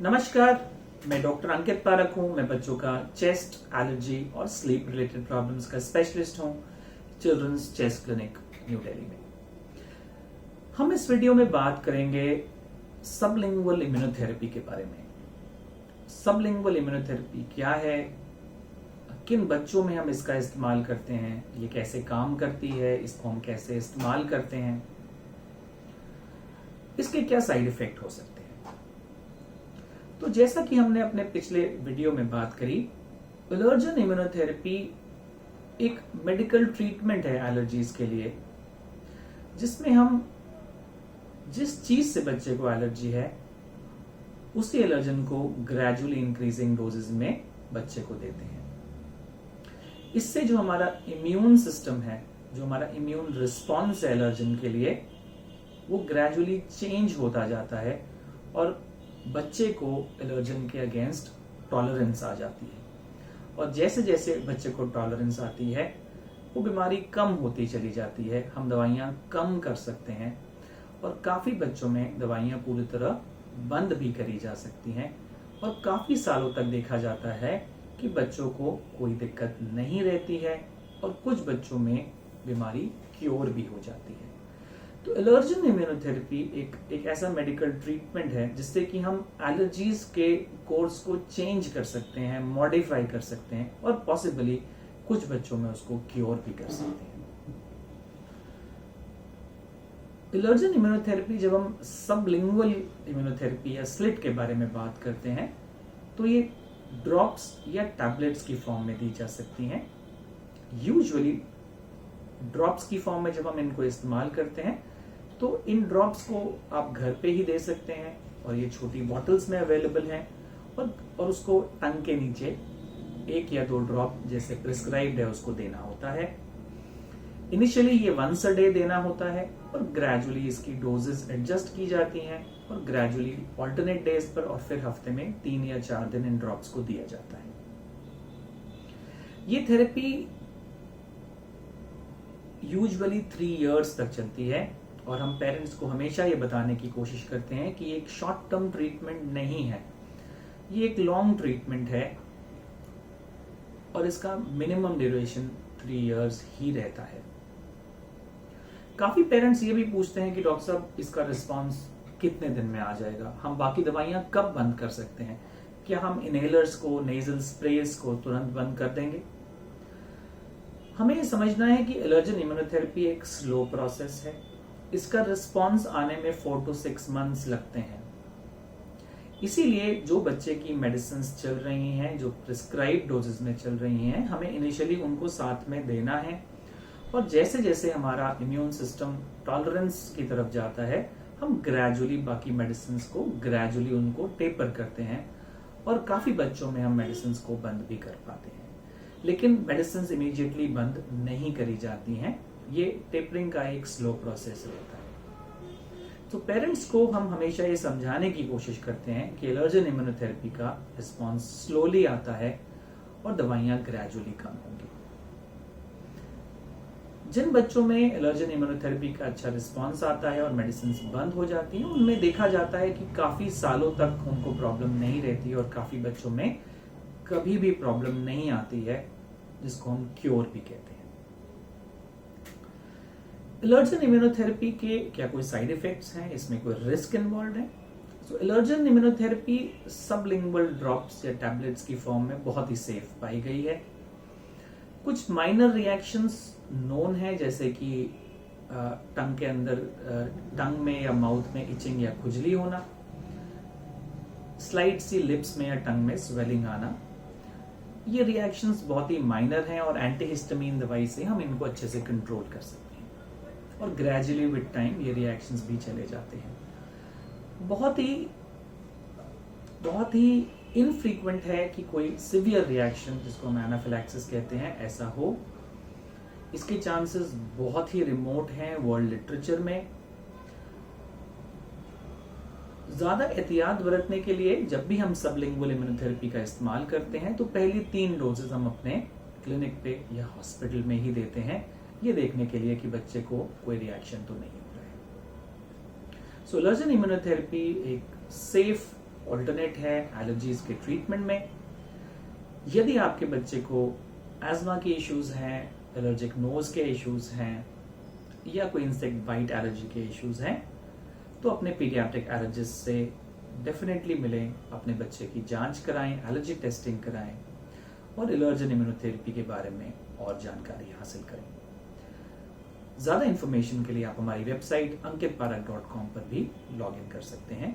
नमस्कार, मैं डॉक्टर अंकित पारक हूं। मैं बच्चों का चेस्ट, एलर्जी और स्लीप रिलेटेड प्रॉब्लम्स का स्पेशलिस्ट हूं children's chest clinic New Delhi में। हम इस वीडियो में बात करेंगे सबलिंगुअल इम्यूनोथेरेपी के बारे में। सबलिंगुअल इम्यूनोथेरेपी क्या है, किन बच्चों में हम इसका इस्तेमाल करते हैं, ये कैसे काम करती है, इसको हम कैसे इस्तेमाल करते हैं, इसके क्या साइड इफेक्ट हो सकते हैं। तो जैसा कि हमने अपने पिछले वीडियो में बात करी, एलर्जन इम्यूनोथेरेपी एक मेडिकल ट्रीटमेंट है एलर्जीज के लिए, जिसमें हम जिस चीज से बच्चे को एलर्जी है उसी एलर्जन को ग्रेजुअली इंक्रीजिंग डोजेज में बच्चे को देते हैं। इससे जो हमारा इम्यून सिस्टम है, जो हमारा इम्यून रिस्पॉन्स है एलर्जन के लिए, वो ग्रेजुअली चेंज होता जाता है और बच्चे को एलर्जन के अगेंस्ट टॉलरेंस आ जाती है। और जैसे जैसे बच्चे को टॉलरेंस आती है वो बीमारी कम होती चली जाती है, हम दवाइयाँ कम कर सकते हैं और काफ़ी बच्चों में दवाइयाँ पूरी तरह बंद भी करी जा सकती हैं और काफ़ी सालों तक देखा जाता है कि बच्चों को कोई दिक्कत नहीं रहती है और कुछ बच्चों में बीमारी क्योर भी हो जाती है। तो एलर्जन इम्यूनोथेरेपी एक ऐसा मेडिकल ट्रीटमेंट है जिससे कि हम एलर्जीज के कोर्स को चेंज कर सकते हैं, मॉडिफाई कर सकते हैं और पॉसिबली कुछ बच्चों में उसको क्योर भी कर सकते हैं। एलर्जन इम्यूनोथेरेपी, जब हम सबलिंगुअल इम्यूनोथेरेपी या स्लिट के बारे में बात करते हैं, तो ये ड्रॉप्स या टैबलेट्स की फॉर्म में दी जा सकती हैं। यूजुअली ड्रॉप्स की फॉर्म में जब हम इनको इस्तेमाल करते हैं तो इन ड्रॉप्स को आप घर पे ही दे सकते हैं और ये छोटी बॉटल्स में अवेलेबल हैं और उसको टंग के नीचे 1 या 2 ड्रॉप जैसे प्रिस्क्राइब्ड है उसको देना होता है। इनिशियली ये वंस अ डे देना होता है और ग्रेजुअली इसकी डोजेस एडजस्ट की जाती हैं और ग्रेजुअली ऑल्टरनेट डेज पर और फिर हफ्ते में 3 या 4 दिन इन ड्रॉप्स को दिया जाता है। ये थेरेपी यूजुअली 3 इयर्स तक चलती है और हम पेरेंट्स को हमेशा ये बताने की कोशिश करते हैं कि ये एक शॉर्ट टर्म ट्रीटमेंट नहीं है, ये एक लॉन्ग ट्रीटमेंट है और इसका मिनिमम ड्यूरेशन 3 इयर्स ही रहता है। काफी पेरेंट्स ये भी पूछते हैं कि डॉक्टर साहब इसका रिस्पांस कितने दिन में आ जाएगा, हम बाकी दवाइयां कब बंद कर सकते हैं, क्या हम इनहेलर्स को, नेजल स्प्रेस को तुरंत बंद कर देंगे। हमें ये समझना है कि एलर्जन इम्यूनोथेरेपी एक स्लो प्रोसेस है, इसका रिस्पांस आने में 4 to 6 मंथ्स लगते हैं। इसीलिए जो बच्चे की मेडिसिन चल रही हैं, जो प्रिस्क्राइब डोजेस में चल रही हैं, हमें इनिशियली उनको साथ में देना है और जैसे जैसे हमारा इम्यून सिस्टम टॉलरेंस की तरफ जाता है, हम ग्रेजुअली बाकी मेडिसिन को ग्रेजुअली उनको टेपर करते हैं और काफी बच्चों में हम मेडिसिन को बंद भी कर पाते हैं। लेकिन मेडिसिन इमीडिएटली बंद नहीं करी जाती हैं, ये टेपरिंग का एक स्लो प्रोसेस रहता है। तो पेरेंट्स को हम हमेशा ये समझाने की कोशिश करते हैं कि एलर्जन इम्यूनोथेरेपी का रिस्पांस स्लोली आता है और दवाइयां ग्रेजुअली कम होंगी। जिन बच्चों में एलर्जन इम्यूनोथेरेपी का अच्छा रिस्पांस आता है और मेडिसिन बंद हो जाती हैं, उनमें देखा जाता है कि काफी सालों तक उनको प्रॉब्लम नहीं रहती और काफी बच्चों में कभी भी प्रॉब्लम नहीं आती है, जिसको हम क्योर भी कहते हैं। एलर्जन इम्यूनोथेरेपी के क्या कोई साइड इफेक्ट्स हैं, इसमें कोई रिस्क इन्वॉल्व है? तो एलर्जन इम्यूनोथेरेपी सबलिंगुअल ड्रॉप्स या टैबलेट्स की फॉर्म में बहुत ही सेफ पाई गई है। कुछ माइनर रिएक्शंस नोन है, जैसे कि टंग के अंदर, टंग में या माउथ में इचिंग या खुजली होना, स्लाइट सी लिप्स में या टंग में स्वेलिंग आना। ये रिएक्शंस बहुत ही माइनर हैं और एंटीहिस्टामिन दवाई से हम इनको अच्छे से कंट्रोल कर सकते हैं और ग्रेजुअली विद टाइम ये रिएक्शंस भी चले जाते हैं। बहुत ही इनफ्रीक्वेंट है कि कोई सिवियर रिएक्शन, जिसको हम एनाफिलैक्सिस कहते हैं, ऐसा हो। इसके चांसेस बहुत ही रिमोट हैं वर्ल्ड लिटरेचर में। ज्यादा एहतियात बरतने के लिए जब भी हम सबलिंगुअल इम्यूनोथेरेपी का इस्तेमाल करते हैं तो पहली 3 डोजेस हम अपने क्लिनिक पे या हॉस्पिटल में ही देते हैं, ये देखने के लिए कि बच्चे को कोई रिएक्शन तो नहीं हो रहा है। सो एलर्जन इम्यूनोथेरेपी एक सेफ ऑल्टरनेट है एलर्जीज के ट्रीटमेंट में। यदि आपके बच्चे को एज्मा के इश्यूज हैं, एलर्जिक नोज के इश्यूज हैं या कोई इंसेक्ट बाइट एलर्जी के इश्यूज हैं, तो अपने पीडियाट्रिक एलर्जिस्ट से डेफिनेटली मिलें, अपने बच्चे की जांच कराएं, एलर्जिक टेस्टिंग कराएं और एलर्जन इम्यूनोथेरेपी के बारे में और जानकारी हासिल करें। ज़्यादा इंफॉर्मेशन के लिए आप हमारी वेबसाइट ankitparak.com पर भी लॉग इन कर सकते हैं।